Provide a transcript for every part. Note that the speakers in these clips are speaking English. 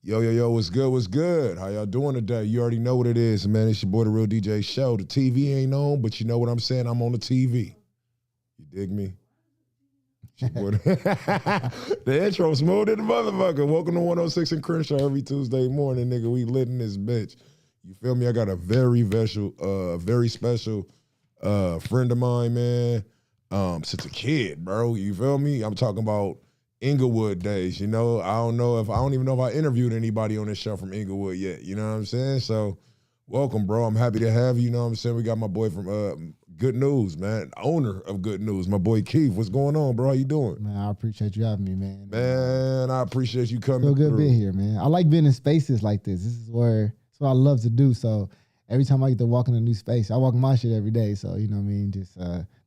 Yo, what's good, what's good? How y'all doing today? You already know what it is, man. It's your boy, The Real DJ Show. The TV ain't on, but you know what I'm saying? I'm on the TV. You dig me? The intro smooth in the motherfucker. Welcome to 106 in Crenshaw every Tuesday morning, nigga. We lit in this bitch. You feel me? I got a very special friend of mine, man. Since a kid, bro. You feel me? I'm talking about Inglewood days, you know. I don't even know if I interviewed anybody on this show from Inglewood yet, you know what I'm saying? So welcome, bro. I'm happy to have you, you know what I'm saying? We got my boy from Good News, man, owner of Good News, my boy Keith. What's going on, bro? How you doing? Man, I appreciate you having me, man. Man, I appreciate you coming Feel good through. being here, man. I like being in spaces like this. This is what I love to do. So every time I get to walk in a new space, I walk my shit every day. So, you know what I mean? Just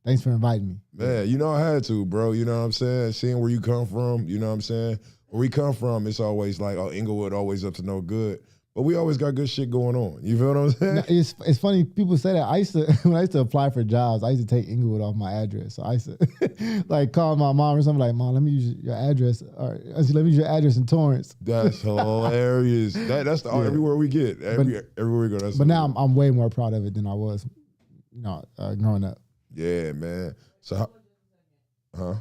thanks for inviting me. Man, you know I had to, bro. You know what I'm saying? Seeing where you come from, you know what I'm saying? Where we come from, it's always like, oh, Inglewood always up to no good. But we always got good shit going on. You feel what I'm saying? No, it's funny, people say that. When I used to apply for jobs, I used to take Inglewood off my address. So I used to like call my mom or something like, Mom, let me use your address. Or let me use your address in Torrance. That's hilarious. That's the, everywhere we get. Everywhere we go. That's but now I'm way more proud of it than I was, you know, growing up. Yeah, man. So, huh?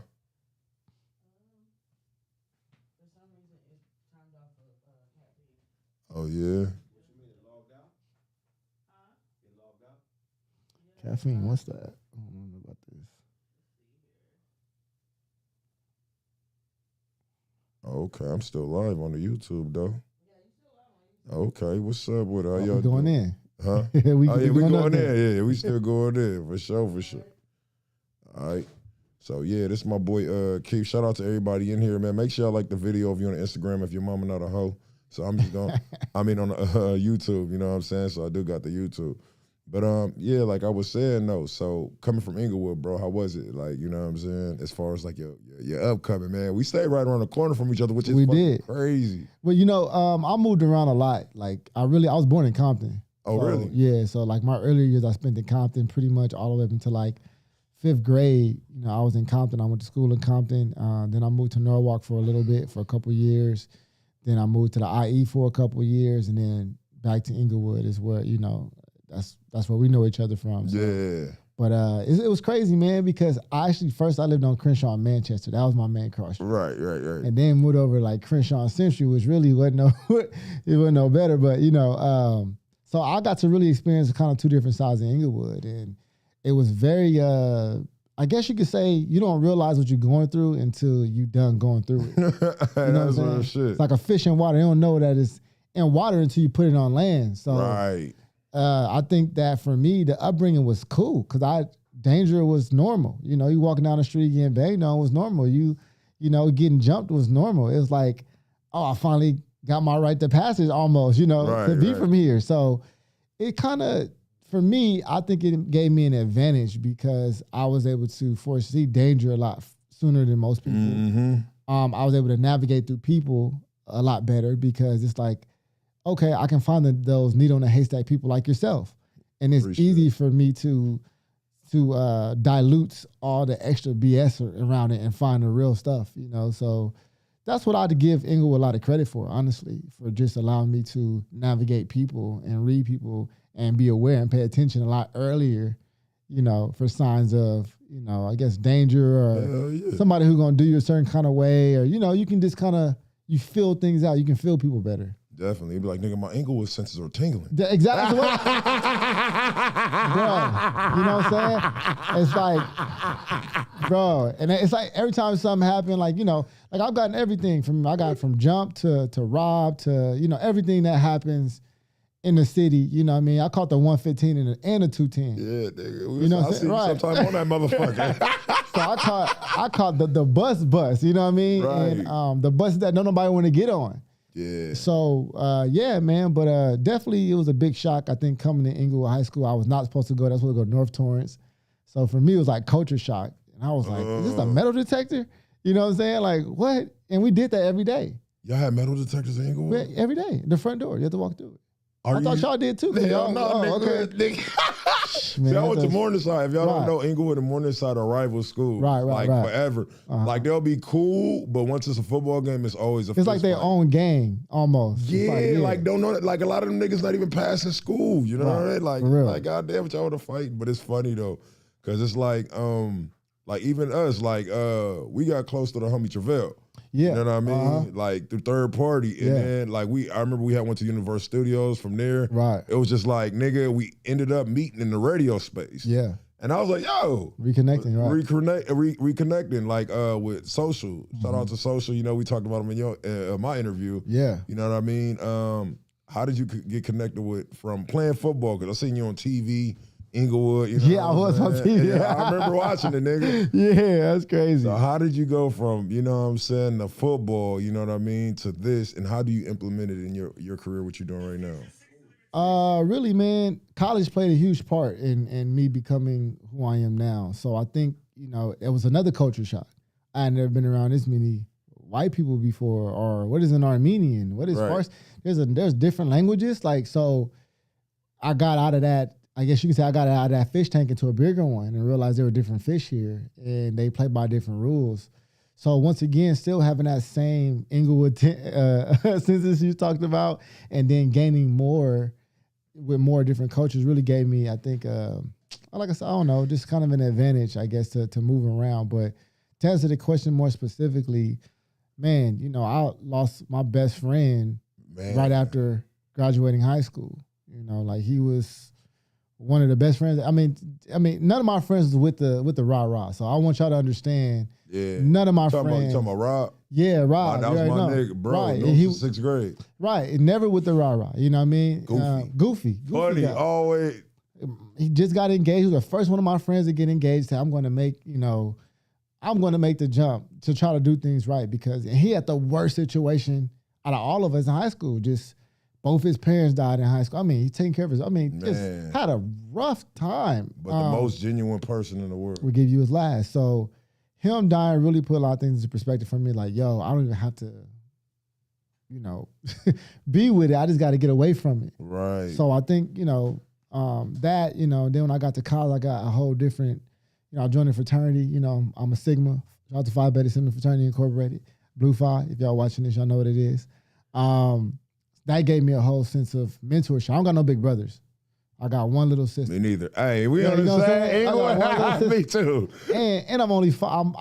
Oh, yeah. Caffeine, what's that? I don't know about this. Okay, I'm still live on the YouTube, though. Okay, what's up with all y'all going in? Huh? we going in. Yeah, we still going in, for sure. All right. So, yeah, this is my boy Keith. Shout out to everybody in here, man. Make sure y'all like the video if you're on Instagram, if your mama not a hoe. So I'm just going, I mean on YouTube, you know what I'm saying? So I do got the YouTube. But yeah, like I was saying though, so coming from Inglewood, bro, how was it? Like, you know what I'm saying? As far as like your upcoming, man. We stayed right around the corner from each other, which is crazy. Well, you know, I moved around a lot. Like I was born in Compton. Oh, so, really? Yeah, so like my earlier years I spent in Compton pretty much all the way up until like 5th grade. You know, I was in Compton. I went to school in Compton. Then I moved to Norwalk for a little bit, for a couple years. Then I moved to the IE for a couple of years, and then back to Inglewood is where, you know, that's where we know each other from. So. Yeah. But it was crazy, man, because I lived on Crenshaw in Manchester. That was my main cross street. Right. And then moved over like Crenshaw and Century, which really wasn't no better. But, you know, so I got to really experience kind of two different sides of Inglewood. And it was very, I guess you could say you don't realize what you're going through until you done going through it. You know That's real shit. It's like a fish in water. They don't know that it's in water until you put it on land. So right. I think that for me, the upbringing was cool because danger was normal. You know, you walking down the street getting banged on was normal. You know, getting jumped was normal. It was like, oh, I finally got my right to passage almost, you know, to be from here. So it kind of, for me, I think it gave me an advantage because I was able to foresee danger a lot sooner than most people. Mm-hmm. I was able to navigate through people a lot better because it's like, okay, I can find those needle in a haystack people like yourself. And it's easy for me to dilute all the extra BS around it and find the real stuff, you know? So that's what I'd give Inglewood a lot of credit for, honestly, for just allowing me to navigate people and read people and be aware and pay attention a lot earlier, you know, for signs of, you know, I guess danger or somebody who's going to do you a certain kind of way, or, you know, you can just kind of, you feel things out. You can feel people better. Definitely. You'd be like, nigga, my Inglewood senses are tingling. Exactly. Bro, you know what I'm saying? It's like, bro, and it's like every time something happened, like, you know, like I've gotten everything from jump to rob to, you know, everything that happens in the city, you know what I mean? I caught the 115 and the 210. Yeah, nigga. You know what I'm saying? Right. Sometime on that motherfucker. So I caught the bus, you know what I mean? Right. And the bus that nobody want to get on. Yeah. So, yeah, man, but definitely it was a big shock. I think coming to Inglewood High School, I was not supposed to go. That's where I go to North Torrance. So for me, it was like culture shock. And I was like, is this a metal detector? You know what I'm saying? Like, what? And we did that every day. Y'all had metal detectors in Inglewood? Every day. The front door. You have to walk through it. I thought y'all did too. Hell no, nigga. Okay. Nigga. Man, See, I went to that's- Morningside. If y'all Right. don't know, Inglewood and Morningside are rival schools. Right. Like forever. Like they'll be cool, but once it's a football game, it's always a It's like their own gang almost. It's Yeah, like don't know. Like a lot of them niggas not even passing school. You know what I mean? Like, For real. like goddamn, what y'all want to fight? But it's funny though, cause it's like even us, like we got close to the homie Travell. Yeah. You know what I mean? Like through third party. And then like I remember we had went to Universal Studios from there. Right. It was just like, nigga, we ended up meeting in the radio space. Yeah. And I was like, yo. Reconnecting, right. Reconnecting, like with Social. Shout out to Social. You know, we talked about him in my interview. Yeah. You know what I mean? How did you get connected with from playing football? Because I seen you on TV. Inglewood, you know. Yeah, I was on TV. Yeah, I remember watching it, nigga. Yeah, that's crazy. So how did you go from, you know what I'm saying, the football, you know what I mean, to this, and how do you implement it in your career, what you're doing right now? Really, man, college played a huge part in me becoming who I am now. So I think, you know, it was another culture shock. I had never been around this many white people before, or what is an Armenian? What is Farsi? There's different languages. Like, so I got out of that. I guess you could say I got out of that fish tank into a bigger one and realized there were different fish here and they play by different rules. So once again, still having that same Inglewood census you talked about, and then gaining more with more different cultures really gave me, I think, like I said, I don't know, just kind of an advantage, I guess, to move around. But to answer the question more specifically, man, you know, I lost my best friend right after graduating high school. You know, like he was one of the best friends. I mean, none of my friends was with the rah-rah. So I want y'all to understand. Yeah. None of my You friends. talking about Rob? Yeah, Rob. That was my nigga, bro. Right. And he was 6th grade. Right. And never with the rah-rah. You know what I mean? Goofy. Funny, guy. always. He just got engaged. He was the first one of my friends to get engaged. Said, I'm going to make the jump to try to do things right, because he had the worst situation out of all of us in high school. Just both his parents died in high school. I mean, he's taking care of just had a rough time. But the most genuine person in the world. Would give you his last. So him dying really put a lot of things into perspective for me. Like, yo, I don't even have to, you know, be with it. I just got to get away from it. Right. So I think, you know, that, you know, then when I got to college, I got a whole different, you know, I joined a fraternity. You know, I'm a Sigma. Shout out to Phi Beta Sigma Fraternity Incorporated. Blue Phi, if y'all watching this, y'all know what it is. That gave me a whole sense of mentorship. I don't got no big brothers. I got one little sister. Me neither. Hey, we Yeah, on you know the what I'm saying? same. I got one little sister. Me too. And I'm only I'm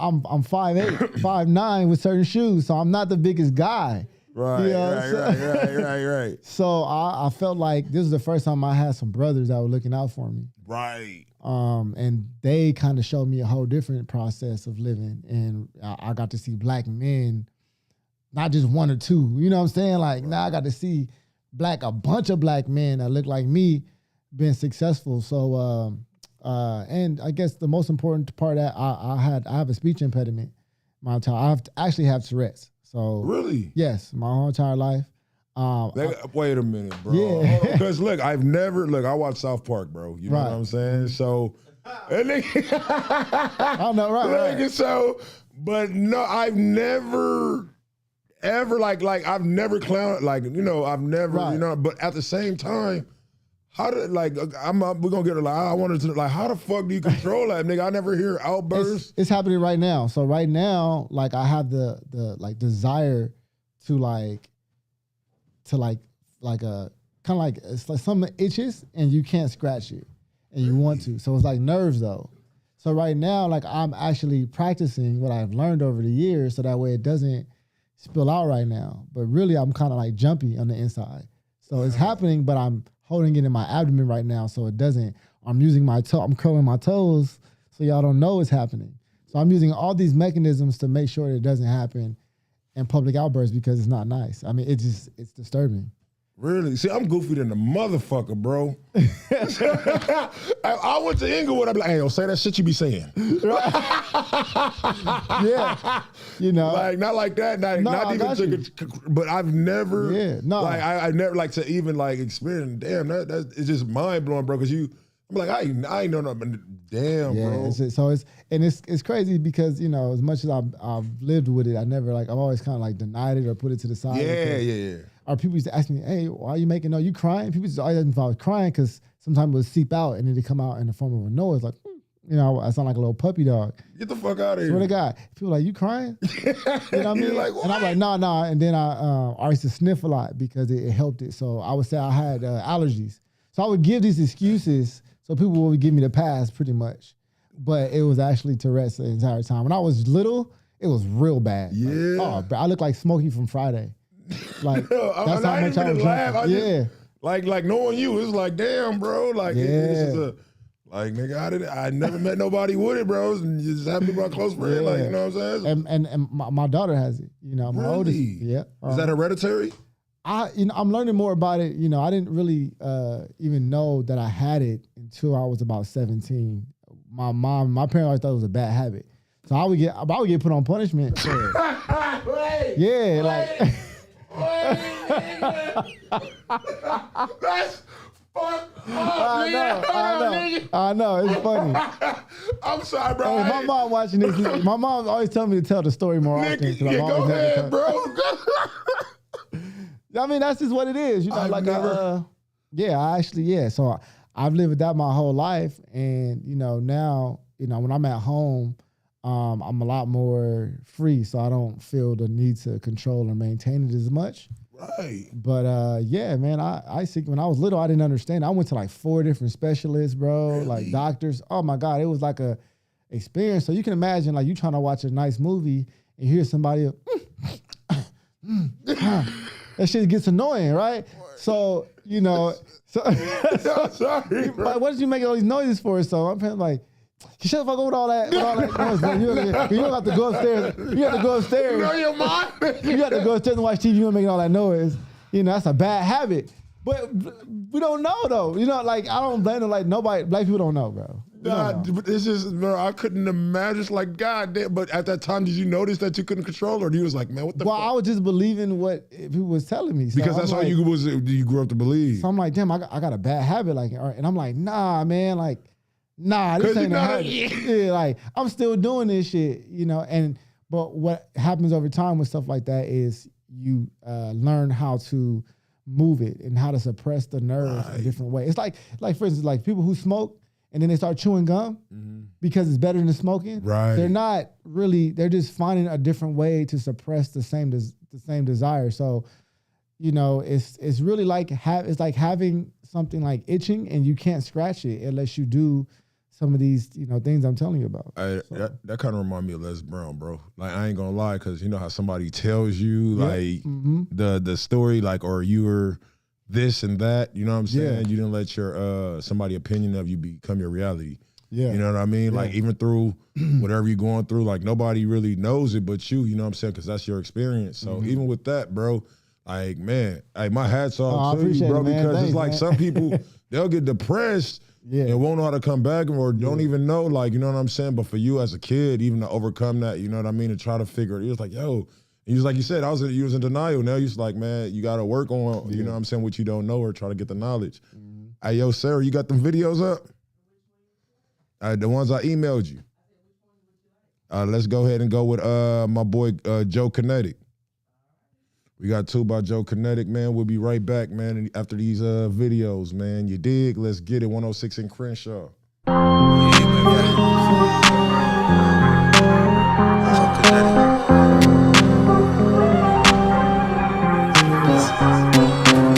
5'8", 5'9" with certain shoes, so I'm not the biggest guy. Right, You know, right. So I felt like this was the first time I had some brothers that were looking out for me. Right. And they kind of showed me a whole different process of living, and I got to see black men, not just one or two. You know what I'm saying? Like now I got to see a bunch of black men that look like me being successful. So and I guess the most important part that I have a speech impediment. My entire I actually have Tourette's. So Really? yes, my whole entire life. Wait a minute, bro. Yeah. Because look, I watch South Park, bro. You know what I'm saying? So, I know, right. Nigga, so, but no, I've never ever I've never clowned, I've never, you know, but at the same time, how did we're gonna get it I wanted to how the fuck do you control that, nigga? I never hear outbursts. It's happening right now. So right now, I have the desire to it's like something itches and you can't scratch it and you want to. So it's like nerves though. So right now, I'm actually practicing what I've learned over the years so that way it doesn't spill out right now. But really I'm kind of jumpy on the inside. So it's happening, but I'm holding it in my abdomen right now so it doesn't. I'm using I'm curling my toes so y'all don't know it's happening. So I'm using all these mechanisms to make sure it doesn't happen in public outbursts because it's not nice. I mean, it's disturbing. Really? See, I'm goofy than the motherfucker, bro. I went to Inglewood, I'd be like, hey, don't say that shit you be saying. Yeah. You know. Not like that. Not even but I've never, I never to even experience, damn, that it's just mind blowing, bro, because I'm like, I ain't know nothing, damn, bro. It's crazy because, you know, as much as I've lived with it, I never I've always kind of denied it or put it to the side. Yeah. or people used to ask me, hey, why are you making noise? You crying? People used to always ask me if I was crying because sometimes it would seep out and then it'd come out in the form of a noise, like, you know, I sound like a little puppy dog. Get the fuck out of here. Swear to God. People like, you crying? You know what I mean? Like, what? And I'm like, nah. And then I used to sniff a lot because it helped it. So I would say I had allergies. So I would give these excuses so people would give me the pass pretty much. But it was actually Tourette's the entire time. When I was little, it was real bad. Yeah. Like, I looked like Smokey from Friday. Like, that's how much I was laugh. drinking. Like knowing you, it's like, damn, bro. Like, this is like, nigga, I never met nobody with it, bro. And you just happen to be my close friend. Like, you know what I'm saying? And my daughter has it. You know, my oldest. Yeah. Is that hereditary? I'm learning more about it. You know, I didn't really even know that I had it until I was about 17. My parents always thought it was a bad habit. So I would get put on punishment for it. That's fucked up. I know. It's funny. I'm sorry, bro. Hey, my mom watching this. My mom always tells me to tell the story more often. Go ahead, bro. I mean, that's just what it is. You know, So I've lived with that my whole life, and you know, now, you know, when I'm at home, I'm a lot more free, so I don't feel the need to control or maintain it as much. Right. But yeah, man, I see, when I was little, I didn't understand. I went to like 4 different specialists, bro, like doctors. Oh my God, it was like a experience. So you can imagine, like, you trying to watch a nice movie and hear somebody, that shit gets annoying, right? So, you know, sorry, like, what did you make all these noises for? So I'm like, you shut the fuck up with all that noise, man. You don't have to go upstairs. You have to go upstairs. You know your mind. You have to go upstairs and watch TV. You ain't making all that noise. You know, that's a bad habit. But we don't know, though. You know, like, I don't blame them. Like, nobody, black people don't know, bro. But it's just, bro, I couldn't imagine. It's like, God damn. But at that time, did you notice that you couldn't control, or you was like, man, what the fuck? I was just believing what people was telling me. So because that's all you grew up to believe. So I'm like, damn, I got a bad habit. Like, and I'm like, nah, man, like, nah, this ain't a habit. Yeah, like, I'm still doing this shit, you know. But what happens over time with stuff like that is you learn how to move it and how to suppress the nerves in a different way. It's like for instance, like people who smoke and then they start chewing gum because it's better than smoking. Right. They're not really, they're just finding a different way to suppress the same desire. So, you know, it's really like it's like having something like itching and you can't scratch it unless you do some of these, you know, things I'm telling you about. That kind of remind me of Les Brown, bro. Like, I ain't gonna lie, because you know how somebody tells you like the story, like, or you were this and that, you know what I'm saying? Yeah. You didn't let your somebody opinion of you become your reality. Yeah. You know what I mean? Yeah. Like, even through whatever you're going through, like, nobody really knows it but you know what I'm saying? Because that's your experience. So even with that, bro, like, man, like, my hat's off to you, bro, because thanks, it's like, man. Some people, they'll get depressed and won't know how to come back or don't even know, like, you know what I'm saying? But for you as a kid, even to overcome that, you know what I mean, and try to figure it, was like, yo, and like you said, you was in denial. Now you're like, man, you got to work on, you know what I'm saying, what you don't know or try to get the knowledge. Hey, yo, Sarah, you got them videos up? The ones I emailed you. Let's go ahead and go with my boy Joe Kinetic. We got 2 by Joe Kinetic, man. We'll be right back, man, after these videos, man. You dig? Let's get it. 106 in Crenshaw.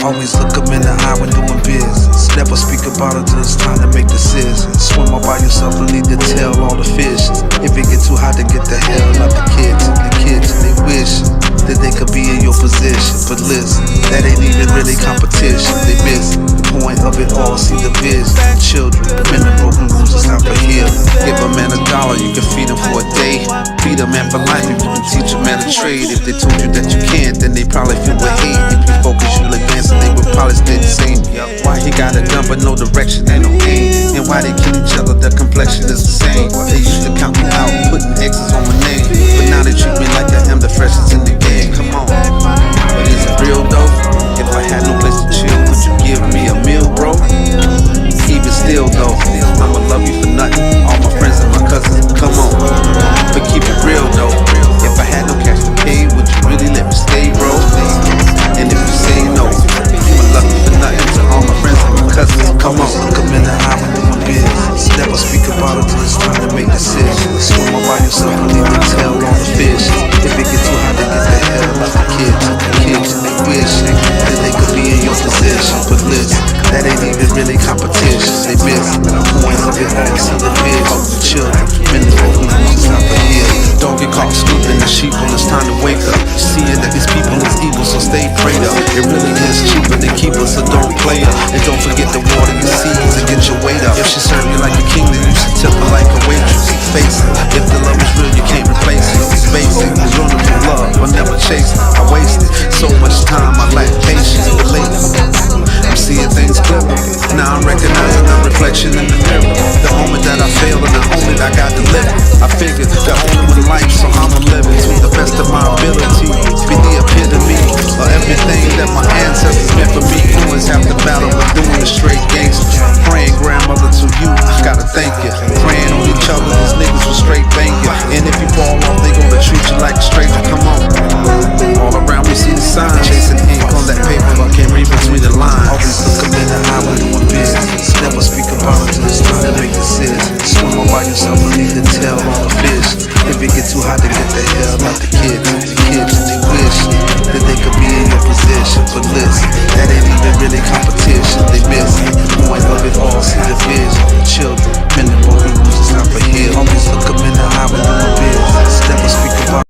Always look them in the eye when doing business. Never speak about it till it's time to make decisions. Swim all by yourself and lead to tell all the fishes. If it get too hot, then get the hell out the kitchen. The kids, they wish that they could be in your position. But listen, that ain't even really competition. They miss the point of it all, see the vision. Children, men and broken rules, it's time for healing. Give a man $1, you can feed him for a day. Feed a man for life if you can teach a man a trade. If they told you that you can't, then they probably feel with hate. If you focus, you'll advance and they would probably stay the same. Why he got a gun but no direction, ain't no aim? And why they kill each other, their complexion is the same. They used to count me out, putting X's on my name. But now they treat me like I am the freshest in the game. Come on, but is it real though? If I had no place to chill, could you give me a meal, bro? Even still though, I'ma love you for nothing. All my friends and my cousins, come on. But keep it real though. If I had no cash to pay, would you really let me stay, bro? And if you say make decisions. Swim all by yourself and leave the tail on the fish. If it get too hot, then get the hell out the kids. They wish that they could be in your position, but listen, that ain't even really competition. They miss the point of it all. See the vision of the children, men and women who's not for here. Don't get caught sleeping, the sheep when it's time to wake up. Seeing that these people is evil, so stay prayed up. It really is cheaper to keep us, so don't play up. And don't forget to water your seeds and get your weight up. If she serve you like a king, then you should tip her like a waitress. Face it, if the love is real, you can't replace it. It's basic, it's running from love, but never chase it. I wasted so much time, I lack patience, but lately I'm seeing things clearer. Now I'm recognizing the reflection in the mirror. The moment that I failed and I own it, I got delivered. I figured the only one life, so I'ma live it to the best of my ability. Be the epitome of everything that my ancestors meant for me. Always have to battle with doing the straight gangster. Praying grandmother to you, I gotta thank you. Praying on each other, these niggas will straight bang you. And if you fall off, they gonna treat you like a stranger. Come on. All around we see the signs. Chasing ink on that paper, I can't read between the lines. Always look them in the eye when doing business. Never speak about it till it's time to make decisions. Swim all by yourself and leave the tail on the fish. If it get too hot, then get the hell out the kids. They wish that they could be in your position, but listen, that ain't even really competition. They miss the point of it all. See the vision, the children, men and broken rules, it's not for here. Always look them in the eye when doing business. Never speak about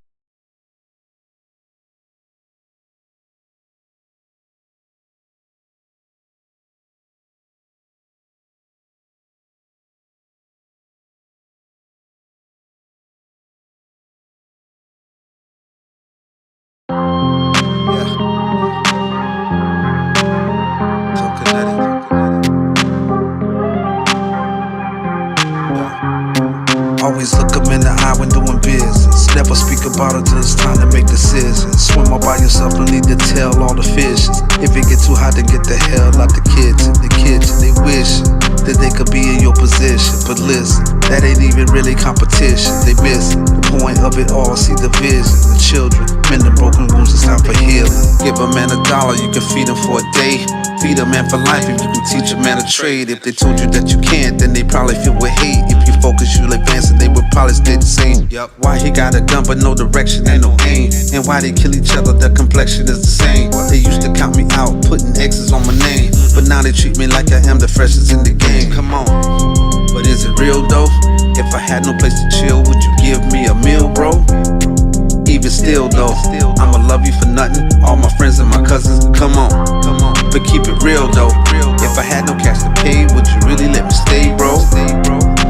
Always look them in the eye when doing business. Never speak about it till it's time to make decisions. Swim all by yourself and leave the tail all the fishes. If it get too hot, then get the hell out the kitchen. They wish that they could be in your position, but listen, that ain't even really competition. They miss the point of it all. See the vision, the children, men and broken wounds, it's time for healing. Give a man $1, you can feed him for a day. Feed a man for life if you can teach a man a trade. If they told you that you can't, then they probably feel with hate. If you focus, you'll advance and they would probably stay the same. Why he got a gun but no direction and no aim? And why they kill each other, their complexion is the same. They used to count me out, putting X's on my name, but now they treat me like I am the freshest in the game. Come on, but is it real though? If I had no place to chill, would you give me a meal, bro? Even still though, I'ma love you for nothing. All my friends and my cousins, come on. But keep it real though, if I had no cash to pay, would you really let me stay, bro?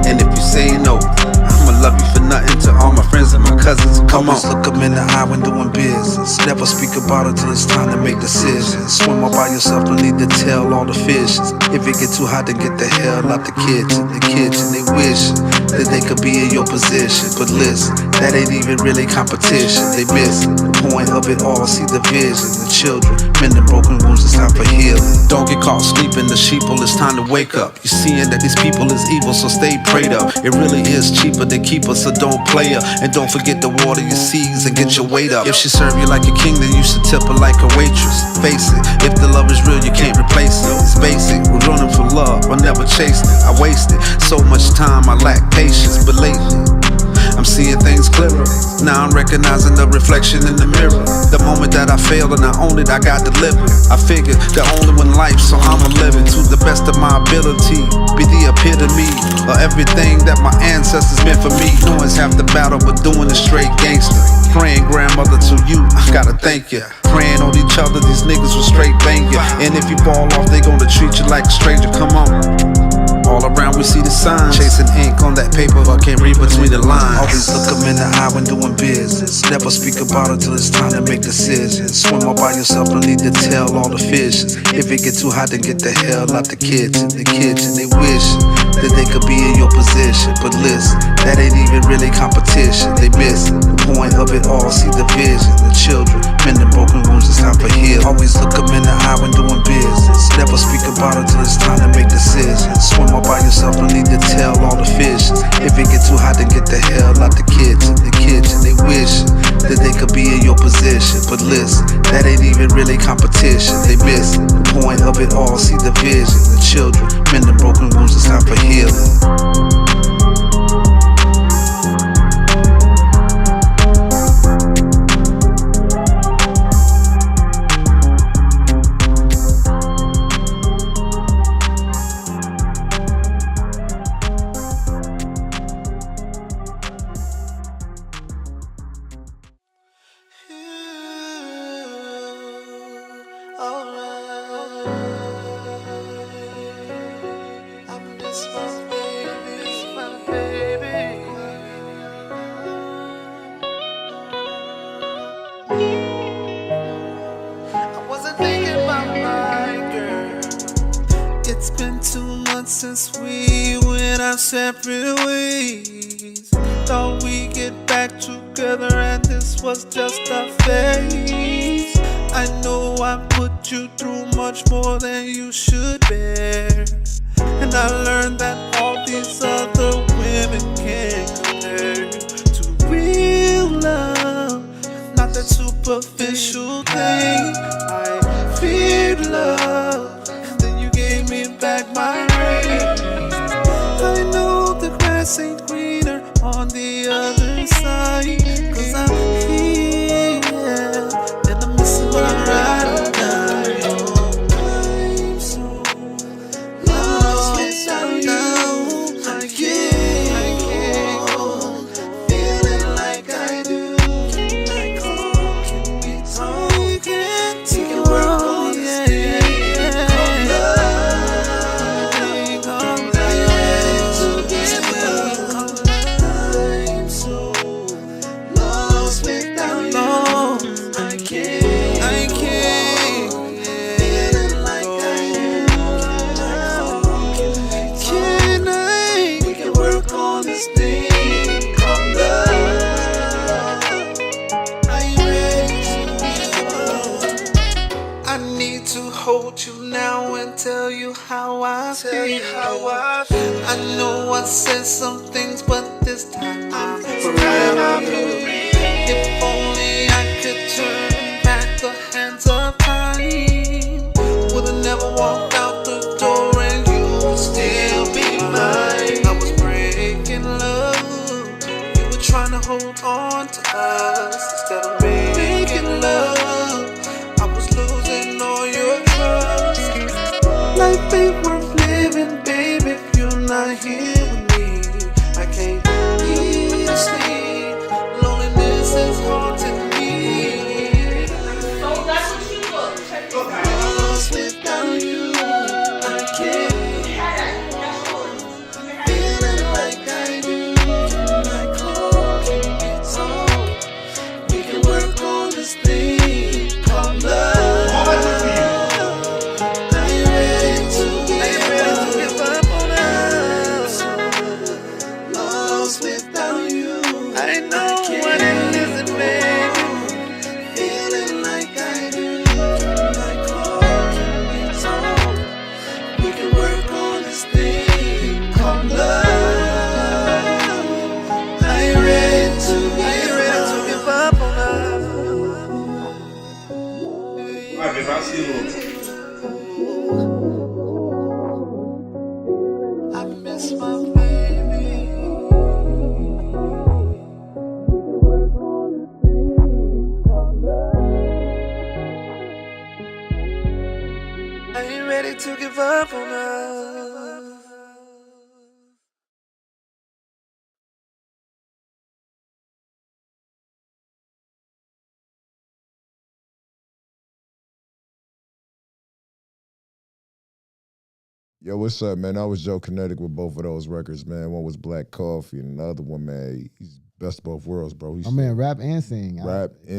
And if you say no, I'ma love you for nothing. To all my friends and my cousins, come on. Always look them in the eye when doing business. Never speak about it till it's time to make decisions. Swim all by yourself and leave the tail all the fishes. If it get too hot, then get the hell out the kitchen. They wish that they could be in your position, but listen, that ain't even really competition. They miss the point of it all. See the vision, the children, men and broken wounds, it's time for healing. Don't get caught sleeping, the sheeple, it's time to wake up. You're seeing that these people is evil, so stay prayed up. It really is cheaper to keep us, so don't play her. And don't forget to water your seeds and get your weight up. If she serve you like a king, then you should tip her like a waitress. Face it, if the love is real, you can't replace it. It's basic, we're running for love, I never chased it. I wasted so much time, I lack patience, but lately I'm seeing things clearer. Now I'm recognizing the reflection in the mirror. The moment that I failed and I own it, I got delivered. I figured the only one life, so I'ma live it to the best of my ability. Be the epitome of everything that my ancestors meant for me. Always have to battle, but doing it straight gangster. Praying grandmother to you, I gotta thank you. Praying on each other, these niggas will straight bang you. And if you fall off, they gonna treat you like a stranger. Come on. All around we see the signs. Chasing ink on that paper, I can't read between the lines. Always look them in the eye when doing business. Never speak about it till it's time to make decisions. Swim all by yourself and leave the tail all the fishes. If it get too hot, then get the hell out the kitchen. They wish that they could be in your position, but listen, that ain't even really competition. They miss the point of it all. See the vision, the children, men and broken wounds, it's time for healing. Always look them in the eye when doing business. Never speak about it till it's time to make decisions. Swim all by yourself and leave the tail all the fishes. If it get too hot, then get the hell out the kitchen. They wish that they could be in your position, but listen, that ain't even really competition. They miss the point of it all. See the vision, the children, men and broken wounds, it's time for healing. separate ways. Thought we'd get back together and this was just a phase. I know I put you through much more than you should bear, and I learned that all these other women can't compare to real love. Not that superficial thing. I feared love, and then you gave me back my ring. I know the grass ain't greener on the other side, 'cause I'm here and I'm missing my ride or die. I'm so lost without you. I can't feeling like I do. Can I call? Can we talk? We can work on this thing called love. I'm so lost without you. I can't feeling like I do. Can I? We can work on this thing called love. Are you ready to give up? I need to hold you now and tell you how I feel. I know I said some things, but this time I'm for real. If only I could turn back the hands of time, would've never walked out the door and you would still be mine. I was breaking love, you were trying to hold on to us instead of making love. I was losing all your trust. Life ain't worth living, baby, if you're not here with me. I can't eat or sleep. Loneliness is haunting me. Oh, that's what you look. Lost without you. I can't feeling like I do. Can I call? Can we talk? We can work on this thing called love. Are you ready to give up on us? Lost without you. I know what it is, baby. Feeling like I do. Can I call? Can we talk? We can work on this thing called love. Are you ready to give up on us? I miss my baby. Are you ready to give up on us? Yo, what's up, man? I was Joe Kinetic with both of those records, man. One was Black Coffee, and the other one, man, he's best of both worlds, bro. He's My man rap and sing. rap and